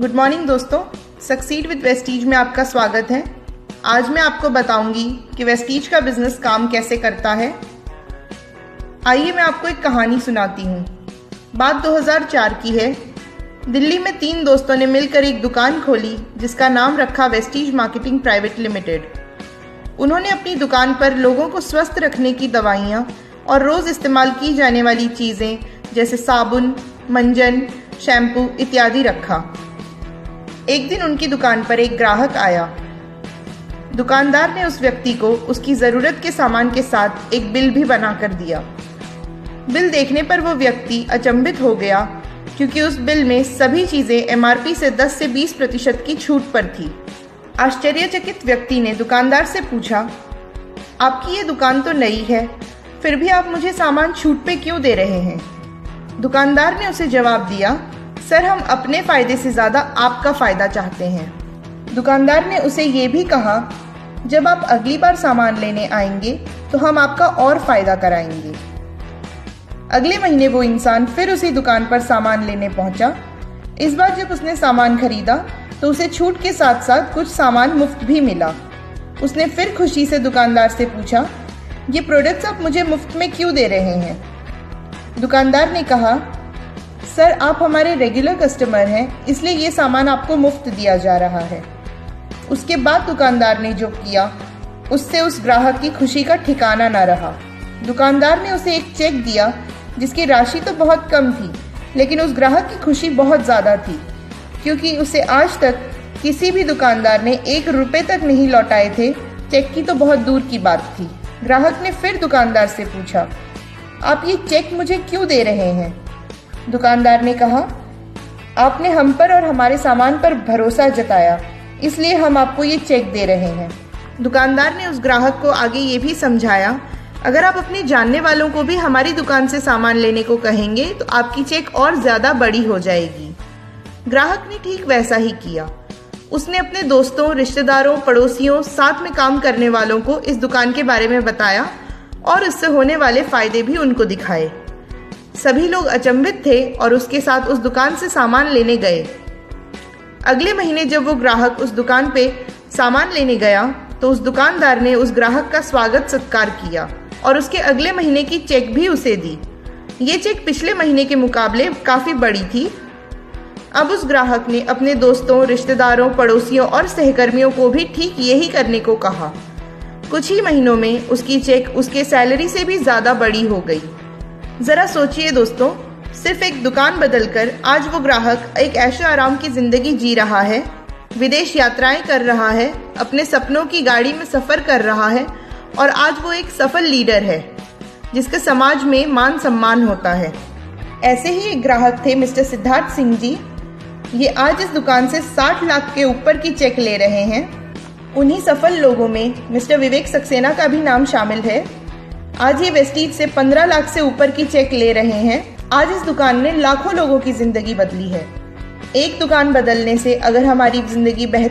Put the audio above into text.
Good morning दोस्तों, succeed with Vestige में आपका स्वागत है। आज मैं आपको बताऊंगी कि वेस्टीज का बिजनेस काम कैसे करता है। आइए मैं आपको एक कहानी सुनाती हूँ। बात 2004 की है। दिल्ली में 3 दोस्तों ने मिलकर एक दुकान खोली जिसका नाम रखा वेस्टीज मार्केटिंग प्राइवेट लिमिटेड। उन्होंने अपनी दुकान पर लोगों को स्वस्थ रखने की दवाइयाँ और रोज़ इस्तेमाल की जाने वाली चीज़ें जैसे साबुन, मंजन, शैम्पू इत्यादि रखा। एक दिन उनकी दुकान पर एक ग्राहक आया। दुकानदार ने उस व्यक्ति को उसकी ज़रूरत के सामान के साथ एक बिल भी बना कर दिया। बिल देखने पर वो व्यक्ति अचंभित हो गया क्योंकि उस बिल में सभी चीज़ें MRP से 10 से 20% की छूट पर थी। आश्चर्यचकित व्यक्ति ने दुकानदार से पूछा, आपकी ये दुकान तो नई है, फिर भी आप मुझे सामान छूट पे क्यों दे रहे हैं? दुकानदार ने उसे जवाब दिया, सर हम अपने फ़ायदे से ज़्यादा आपका फ़ायदा चाहते हैं। दुकानदार ने उसे ये भी कहा, जब आप अगली बार सामान लेने आएंगे तो हम आपका और फ़ायदा कराएंगे। अगले महीने वो इंसान फिर उसी दुकान पर सामान लेने पहुंचा। इस बार जब उसने सामान खरीदा तो उसे छूट के साथ साथ कुछ सामान मुफ्त भी मिला। उसने फिर खुशी से दुकानदार से पूछा, ये प्रोडक्ट्स आप मुझे मुफ्त में क्यों दे रहे हैं? दुकानदार ने कहा, सर आप हमारे रेगुलर कस्टमर हैं, इसलिए ये सामान आपको मुफ्त दिया जा रहा है। उसके बाद दुकानदार ने जो किया उससे उस ग्राहक की खुशी का ठिकाना न रहा। दुकानदार ने उसे एक चेक दिया जिसकी राशि तो बहुत कम थी, लेकिन उस ग्राहक की खुशी बहुत ज़्यादा थी क्योंकि उसे आज तक किसी भी दुकानदार ने 1 रुपये तक नहीं लौटाए थे। चेक की तो बहुत दूर की बात थी। ग्राहक ने फिर दुकानदार से पूछा, आप ये चेक मुझे क्यों दे रहे हैं? दुकानदार ने कहा, आपने हम पर और हमारे सामान पर भरोसा जताया, इसलिए हम आपको ये चेक दे रहे हैं। दुकानदार ने उस ग्राहक को आगे ये भी समझाया, अगर आप अपने जानने वालों को भी हमारी दुकान से सामान लेने को कहेंगे तो आपकी चेक और ज़्यादा बड़ी हो जाएगी। ग्राहक ने ठीक वैसा ही किया। उसने अपने दोस्तों, रिश्तेदारों, पड़ोसियों, साथ में काम करने वालों को इस दुकान के बारे में बताया और इससे होने वाले फ़ायदे भी उनको दिखाए। सभी लोग अचंभित थे और उसके साथ उस दुकान से सामान लेने गए। अगले महीने जब वो ग्राहक उस दुकान पे सामान लेने गया तो उस दुकानदार ने उस ग्राहक का स्वागत सत्कार किया और उसके अगले महीने की चेक भी उसे दी। ये चेक पिछले महीने के मुकाबले काफ़ी बड़ी थी। अब उस ग्राहक ने अपने दोस्तों, रिश्तेदारों, पड़ोसियों और सहकर्मियों को भी ठीक यही करने को कहा। कुछ ही महीनों में उसकी चेक उसके सैलरी से भी ज़्यादा बड़ी हो गई। ज़रा सोचिए दोस्तों, सिर्फ एक दुकान बदलकर आज वो ग्राहक एक ऐशो आराम की ज़िंदगी जी रहा है, विदेश यात्राएं कर रहा है, अपने सपनों की गाड़ी में सफ़र कर रहा है और आज वो एक सफल लीडर है जिसके समाज में मान सम्मान होता है। ऐसे ही एक ग्राहक थे मिस्टर सिद्धार्थ सिंह जी। ये आज इस दुकान से 60 लाख के ऊपर की चेक ले रहे हैं। उन्हीं सफल लोगों में मिस्टर विवेक सक्सेना का भी नाम शामिल है। आज ये वेस्टीज से 15 लाख से ऊपर की चेक ले रहे हैं। आज इस दुकान ने लाखों लोगों की जिंदगी बदली है। एक दुकान बदलने से अगर हमारी जिंदगी बेहतर